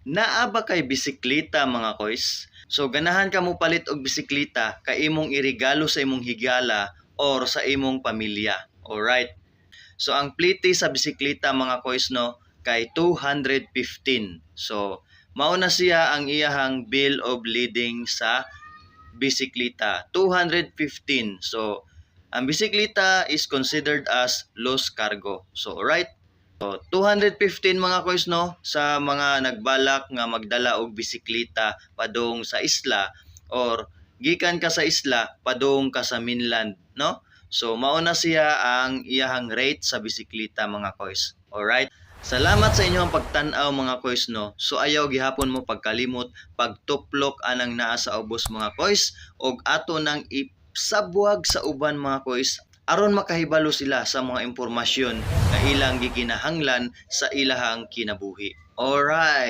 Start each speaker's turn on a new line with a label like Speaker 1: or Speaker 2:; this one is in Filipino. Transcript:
Speaker 1: Naa ba kay bisikleta mga koys? So ganahan ka mo palit og bisikleta kay imong iregalo sa imong higala or sa imong pamilya. Alright. So ang plite sa bisikleta mga koys no kay 215. So mao na siya ang iyahang bill of lading sa bisikleta. 215. So ang bisikleta is considered as lost cargo. So alright. So, 215 mga koys no sa mga nagbalak nga magdala og bisikleta padung sa isla or gikan ka sa isla padung ka sa mainland no. So mao na siya ang iyahang rate sa bisikleta mga koys. Alright. Salamat sa inyong pagtan-aw mga koys no. So ayaw gihapon mo pagkalimot pagtuplok anang naa sa ubos mga koys og ato nang isabwag sa uban mga koys aron makahibalo sila sa mga impormasyon nga ilang gikinahanglan sa ilahang kinabuhi. Alright.